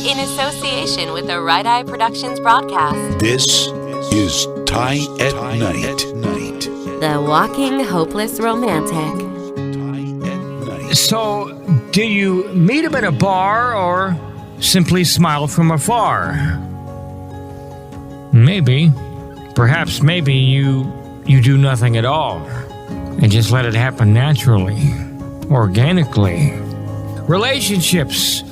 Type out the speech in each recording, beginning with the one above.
in association with the Right Eye Productions broadcast. This is TY at Night. The Walking Hopeless Romantic. So, do you meet him at a bar or simply smile from afar? Maybe. Perhaps maybe you do nothing at all and just let it happen naturally, organically. Relationships,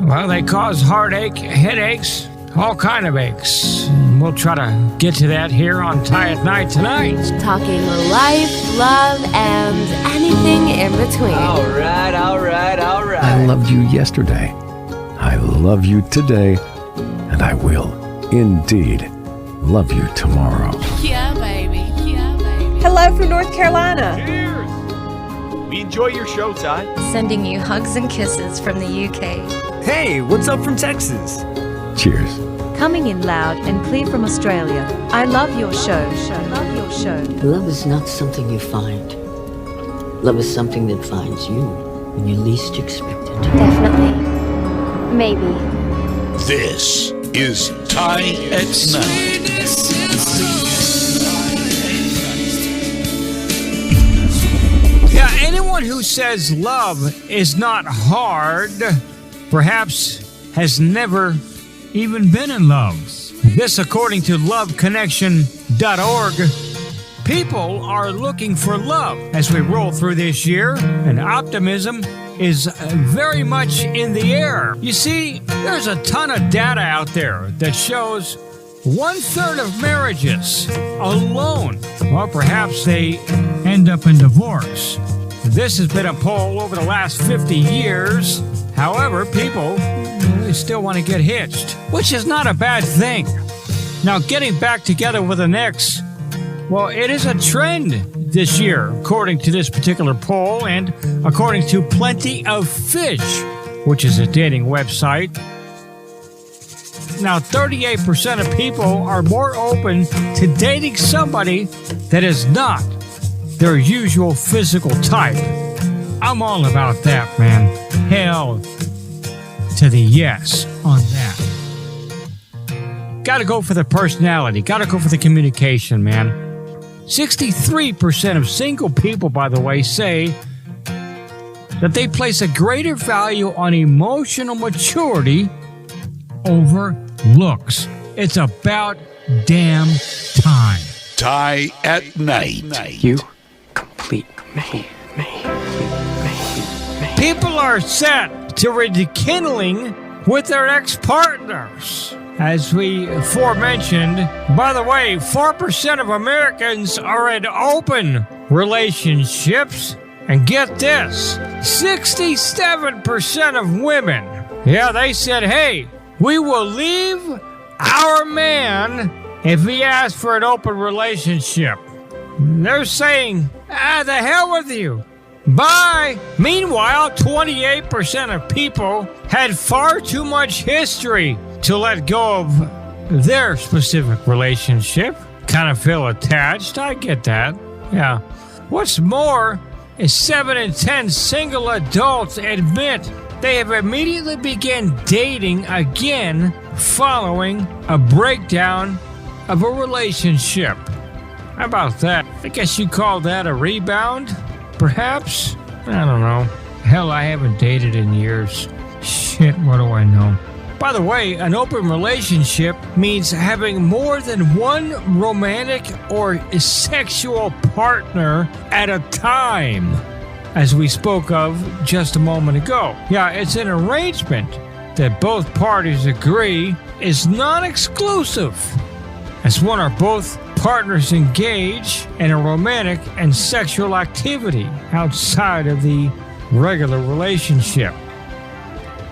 well, they cause heartache, headaches, all kind of aches. We'll try to get to that here on TY at Night tonight. Talking life, love, and anything in between. All right. I loved you yesterday. I love you today. And I will, indeed, love you tomorrow. Yeah, baby. Hello from North Carolina. Cheers! We enjoy your show, Ty. Sending you hugs and kisses from the UK. Hey, what's up from Texas? Cheers. Coming in loud and clear from Australia. I love your show. Love is not something you find. Love is something that finds you when you least expect it. Definitely. Maybe. This is TY at Night. Yeah, anyone who says love is not hard, perhaps has never even been in love. This according to loveconnection.org. People are looking for love as we roll through this year, and optimism is very much in the air. You see, there's a ton of data out there that shows 1/3 of marriages alone, or perhaps they end up in divorce. This has been a poll over the last 50 years. However, people they still want to get hitched, which is not a bad thing. Now, getting back together with an ex, well, it is a trend this year, according to this particular poll, and according to Plenty of Fish, which is a dating website. Now, 38% of people are more open to dating somebody that is not their usual physical type. I'm all about that, man. Hell to the yes on that. Gotta go for the personality. Gotta go for the communication, man. 63% of single people, by the way, say that they place a greater value on emotional maturity over looks. It's about damn time. TY at Night. You complete me. People are set to rekindling with their ex-partners. As we aforementioned, by the way, 4% of Americans are in open relationships. And get this, 67% of women, they said, hey, we will leave our man if he asks for an open relationship. They're saying, the hell with you. Bye. Meanwhile, 28% of people had far too much history to let go of their specific relationship. Kind of feel attached. I get that. Yeah. What's more is 7 in 10 single adults admit they have immediately began dating again following a breakdown of a relationship. How about that? I guess you call that a rebound? Perhaps? I don't know. Hell, I haven't dated in years. Shit, what do I know? By the way, an open relationship means having more than one romantic or sexual partner at a time, as we spoke of just a moment ago. Yeah, it's an arrangement that both parties agree is non-exclusive, as one or both partners engage in a romantic and sexual activity outside of the regular relationship.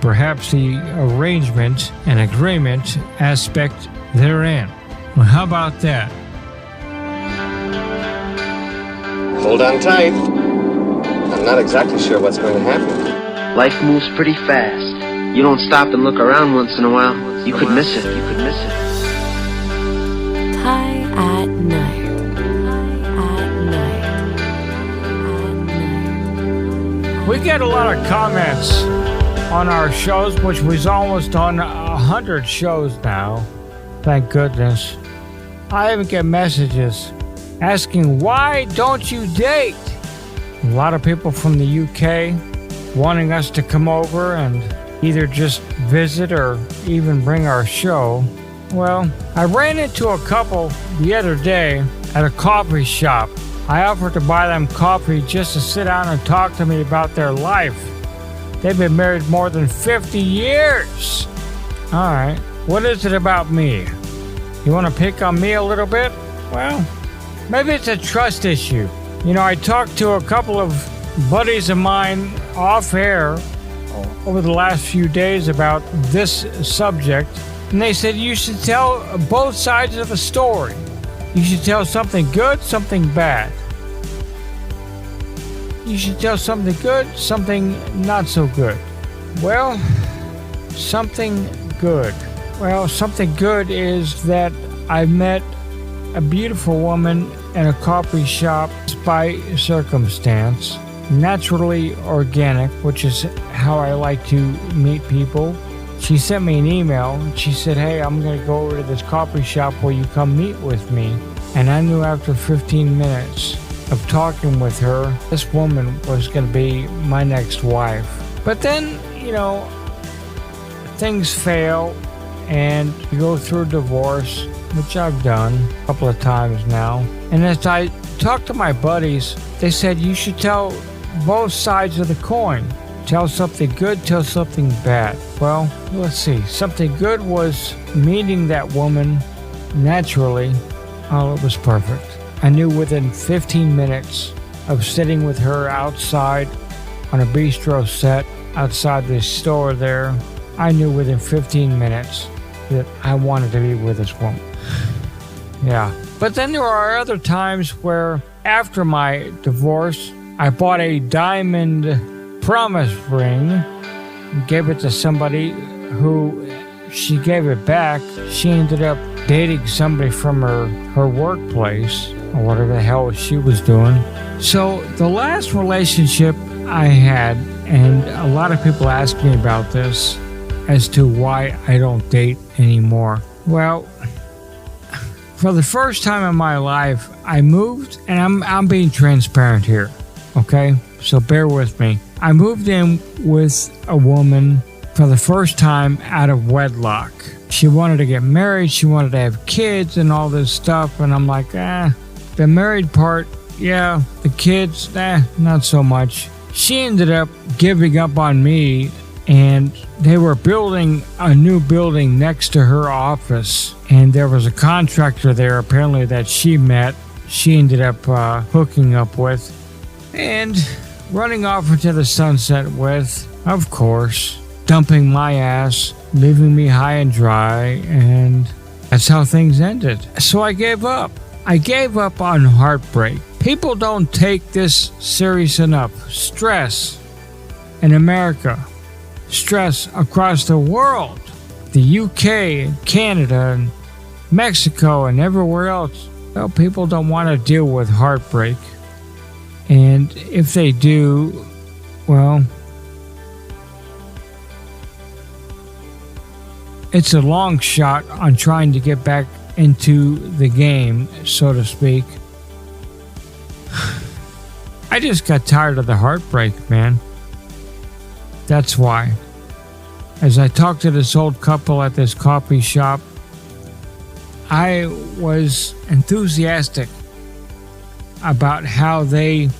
Perhaps the arrangement and agreement aspect therein. Well, how about that? Hold on tight. I'm not exactly sure what's going to happen. Life moves pretty fast. You don't stop and look around once in a while, you could miss it. TY at Night. We get a lot of comments on our shows, which was almost on 100 shows now. Thank goodness. I even get messages asking, why don't you date? A lot of people from the UK wanting us to come over and either just visit or even bring our show. Well, I ran into a couple the other day at a coffee shop. I offered to buy them coffee just to sit down and talk to me about their life. They've been married more than 50 years. All right, what is it about me? You want to pick on me a little bit? Well, maybe it's a trust issue. You know, I talked to a couple of buddies of mine off air over the last few days about this subject, and they said you should tell both sides of the story. You should tell something good, something bad. You should tell something good, something not so good. Well, something good. Well, something good is that I met a beautiful woman in a coffee shop by circumstance, naturally organic, which is how I like to meet people. She sent me an email. She said, hey, I'm going to go over to this coffee shop. Will you come meet with me? And I knew after 15 minutes of talking with her, this woman was going to be my next wife. But then, you know, things fail and you go through divorce, which I've done a couple of times now. And as I talked to my buddies, they said you should tell both sides of the coin. Tell something good, tell something bad. Well, let's see. Something good was meeting that woman naturally. Oh, it was perfect. I knew within 15 minutes of sitting with her outside on a bistro set outside the store there, I knew within 15 minutes that I wanted to be with this woman. Yeah. But then there are other times where after my divorce, I bought a diamond promise ring and gave it to somebody who she gave it back. She ended up dating somebody from her workplace or whatever the hell she was doing. So the last relationship I had, and a lot of people ask me about this as to why I don't date anymore. Well, for the first time in my life, I moved, and I'm being transparent here, okay? So bear with me. I moved in with a woman for the first time out of wedlock. She wanted to get married, she wanted to have kids and all this stuff, and I'm like, the married part, yeah, the kids, not so much. She ended up giving up on me, and they were building a new building next to her office, and there was a contractor there apparently that she met. She ended up hooking up with and running off into the sunset with, of course, dumping my ass, leaving me high and dry, and that's how things ended. So I gave up. I gave up on heartbreak. People don't take this serious enough. Stress in America. Stress across the world, the UK and Canada and Mexico and everywhere else. Well, people don't want to deal with heartbreak. And if they do, well, it's a long shot on trying to get back into the game, so to speak. I just got tired of the heartbreak, man. That's why. As I talked to this old couple at this coffee shop, I was enthusiastic about how they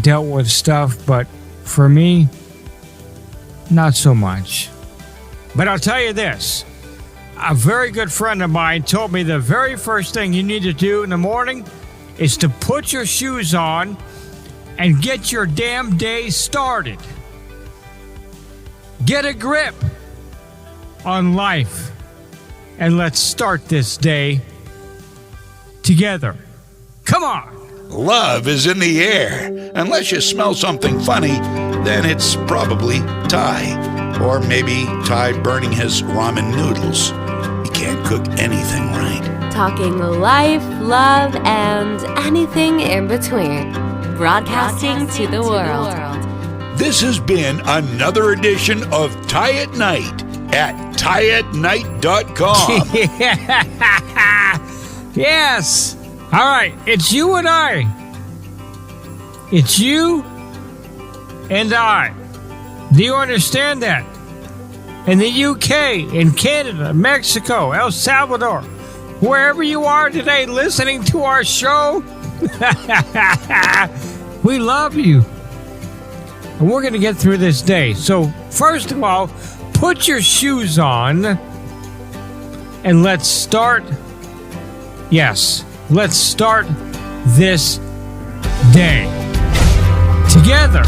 dealt with stuff, but for me, not so much. But I'll tell you this. A very good friend of mine told me the very first thing you need to do in the morning is to put your shoes on and get your damn day started. Get a grip on life, and let's start this day together. Come on! Love is in the air. Unless you smell something funny, then it's probably Ty. Or maybe Ty burning his ramen noodles. He can't cook anything right. Talking life, love, and anything in between. Broadcasting to the world. This has been another edition of Ty at Night at TYATNITE.com. Yes. All right. It's you and I. It's you and I. Do you understand that? In the UK, in Canada, Mexico, El Salvador, wherever you are today listening to our show, we love you. And we're going to get through this day. So, first of all, put your shoes on and let's start. Yes, let's start this day. Together,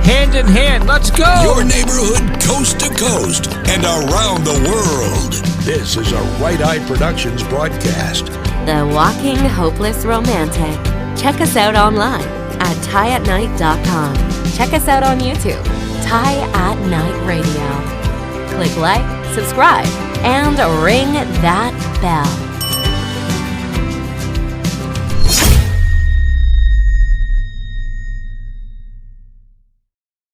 hand in hand, let's go! Your neighborhood, coast to coast, and around the world. This is a Right Eye Productions broadcast. The Walking Hopeless Romantic. Check us out online at TYATNITE.com. Check us out on YouTube, Ty at Night Radio. Click like, subscribe, and ring that bell.